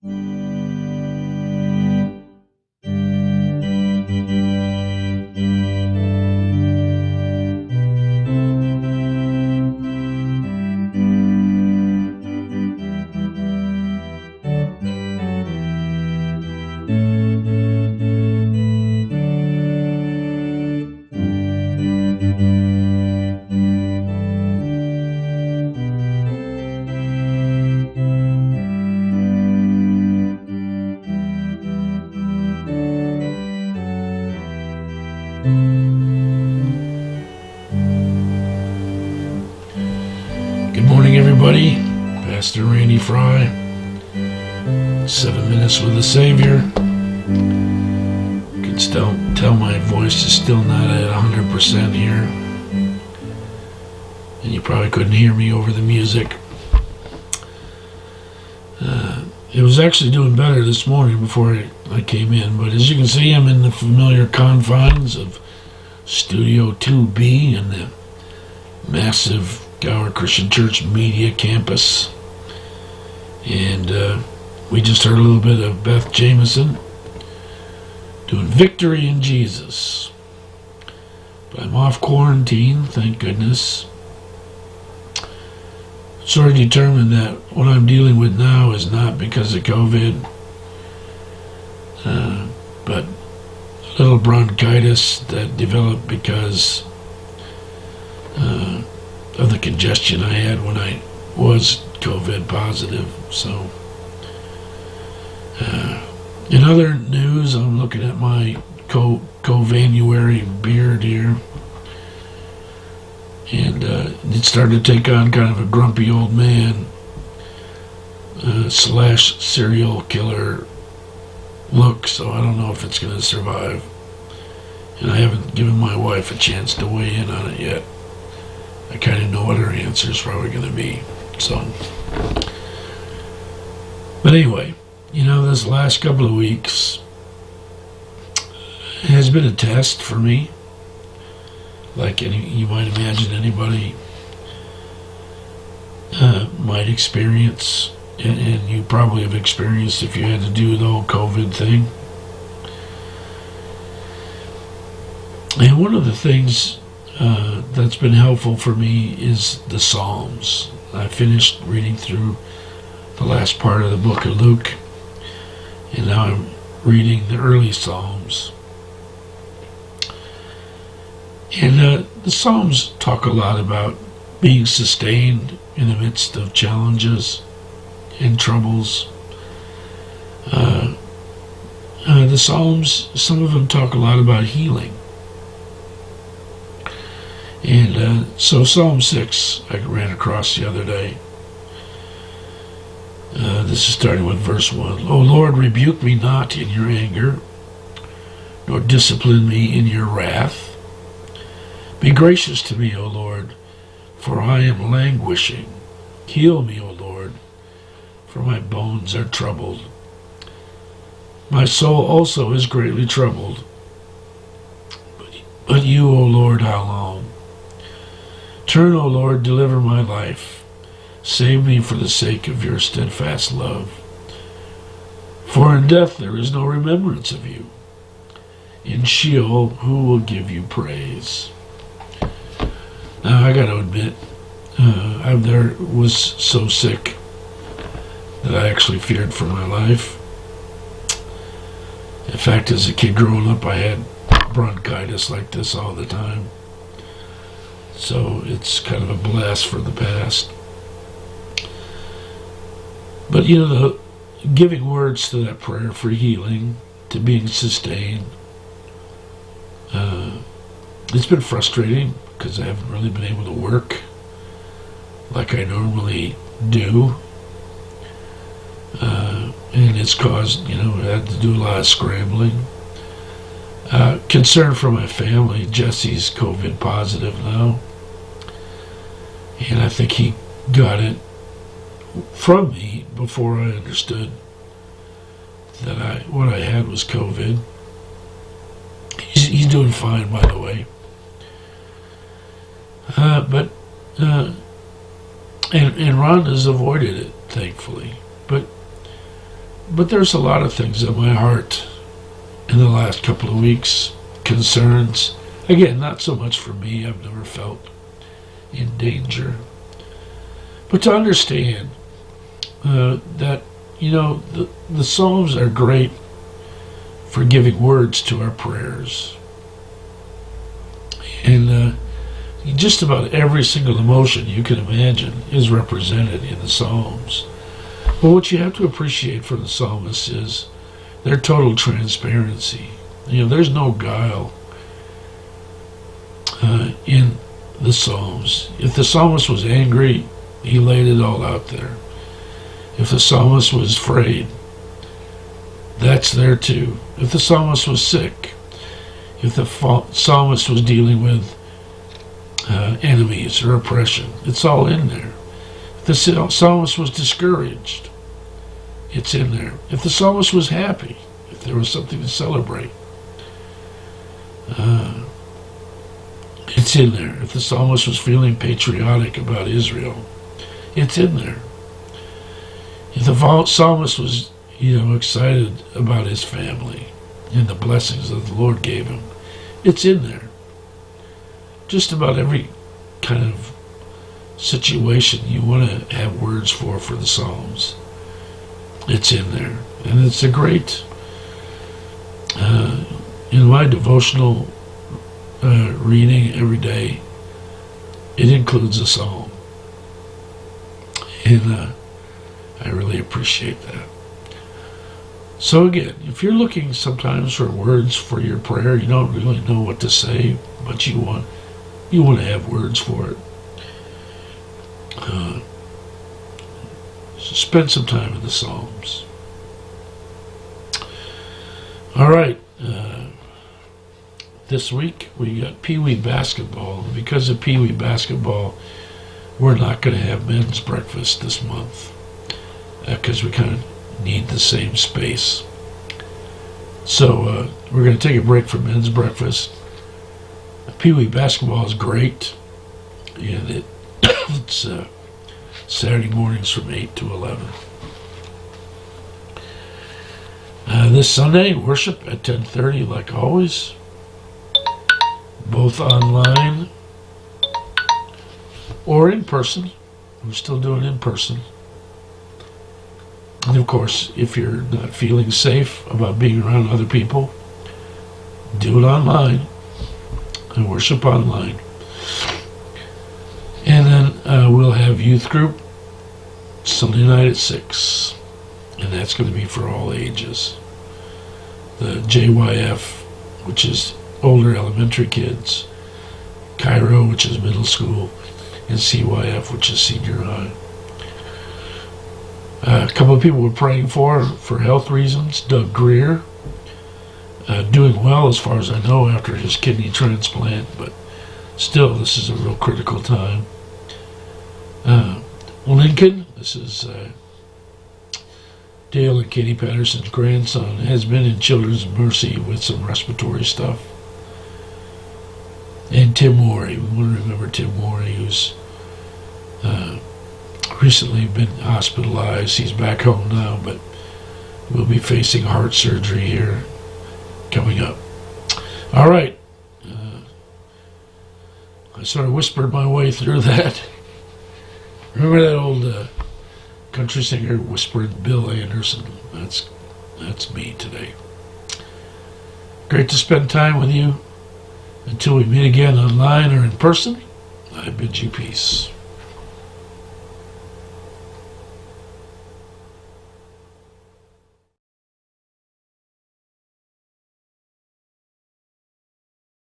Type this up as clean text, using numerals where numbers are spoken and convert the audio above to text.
Good morning, everybody. Pastor Randy Fry. 7 minutes with the Savior. You can still tell my voice is still not at 100% here. And you probably couldn't hear me over the music. It was actually doing better this morning before I came in. But as you can see, I'm in the familiar confines of Studio 2B in the massive Gower Christian Church Media Campus. And we just heard a little bit of Beth Jameson doing Victory in Jesus. But I'm off quarantine, thank goodness. Sort of determined that what I'm dealing with now is not because of COVID, but a little bronchitis that developed because of the congestion I had when I was COVID positive. So, in other news, I'm looking at my Covanuary beard here, and it started to take on kind of a grumpy old man slash serial killer look, so I don't know if it's going to survive. And I haven't given my wife a chance to weigh in on it yet. I kind of know what her answer is probably going to be. So, but anyway, this last couple of weeks has been a test for me. Like you might imagine anybody might experience, and you probably have experienced if you had to do the whole COVID thing. And one of the things that's been helpful for me is the Psalms. I finished reading through the last part of the book of Luke, and now I'm reading the early Psalms. And the Psalms talk a lot about being sustained in the midst of challenges and troubles. The Psalms, some of them talk a lot about healing. And so Psalm 6 I ran across the other day. This is starting with verse 1. O Lord, rebuke me not in your anger, nor discipline me in your wrath. Be gracious to me, O Lord, for I am languishing. Heal me, O Lord, for my bones are troubled. My soul also is greatly troubled. But you, O Lord, how long? Turn, O Lord, deliver my life. Save me for the sake of your steadfast love. For in death there is no remembrance of you. In Sheol, who will give you praise? Now, I got to admit, I was so sick that I actually feared for my life. In fact, as a kid growing up, I had bronchitis like this all the time. So it's kind of a blast for the past. But, the giving words to that prayer for healing, to being sustained, it's been frustrating because I haven't really been able to work like I normally do. And it's caused, I had to do a lot of scrambling. Concern for my family. Jesse's COVID positive now. And I think he got it from me before I understood that what I had was COVID. He's doing fine, by the way. And Rhonda's avoided it, thankfully. But But there's a lot of things in my heart in the last couple of weeks, concerns. Again, not so much for me. I've never felt in danger. But to understand that, the Psalms are great for giving words to our prayers. And just about every single emotion you can imagine is represented in the Psalms. But what you have to appreciate from the psalmists is their total transparency. There's no guile in the Psalms. If the psalmist was angry, he laid it all out there. If the psalmist was afraid, that's there too. If the psalmist was sick, if the psalmist was dealing with enemies or oppression, it's all in there. If the psalmist was discouraged, it's in there. If the psalmist was happy, if there was something to celebrate, it's in there. If the psalmist was feeling patriotic about Israel, it's in there. If the psalmist was, excited about his family and the blessings that the Lord gave him, it's in there. Just about every kind of situation you want to have words for the Psalms, it's in there. And it's a great, in my devotional reading every day, it includes a psalm. And I really appreciate that. So again, if you're looking sometimes for words for your prayer, you don't really know what to say, but you want to have words for it. So spend some time in the Psalms. All right. This week we got Pee Wee basketball. And because of Pee Wee basketball, we're not going to have men's breakfast this month because we kind of need the same space. So we're going to take a break from men's breakfast. Pee Wee basketball is great, and it's Saturday mornings from 8 to 11. This Sunday, worship at 10:30, like always, both online or in person. We're still doing in person. And of course, if you're not feeling safe about being around other people, do it online and worship online. And then we'll have youth group Sunday night at 6, and that's going to be for all ages. The JYF, which is older elementary kids, Cairo, which is middle school, and CYF, which is senior high. A couple of people we're praying for health reasons. Doug Greer, doing well as far as I know after his kidney transplant, but still, this is a real critical time. Lincoln, this is Dale and Katie Patterson's grandson, has been in Children's Mercy with some respiratory stuff. And Tim Morey, we want to remember Tim Morey, who's recently been hospitalized. He's back home now, but we'll be facing heart surgery here coming up. All right. I sort of whispered my way through that. Remember that old country singer whispered Bill Anderson? That's me today. Great to spend time with you. Until we meet again online or in person, I bid you peace.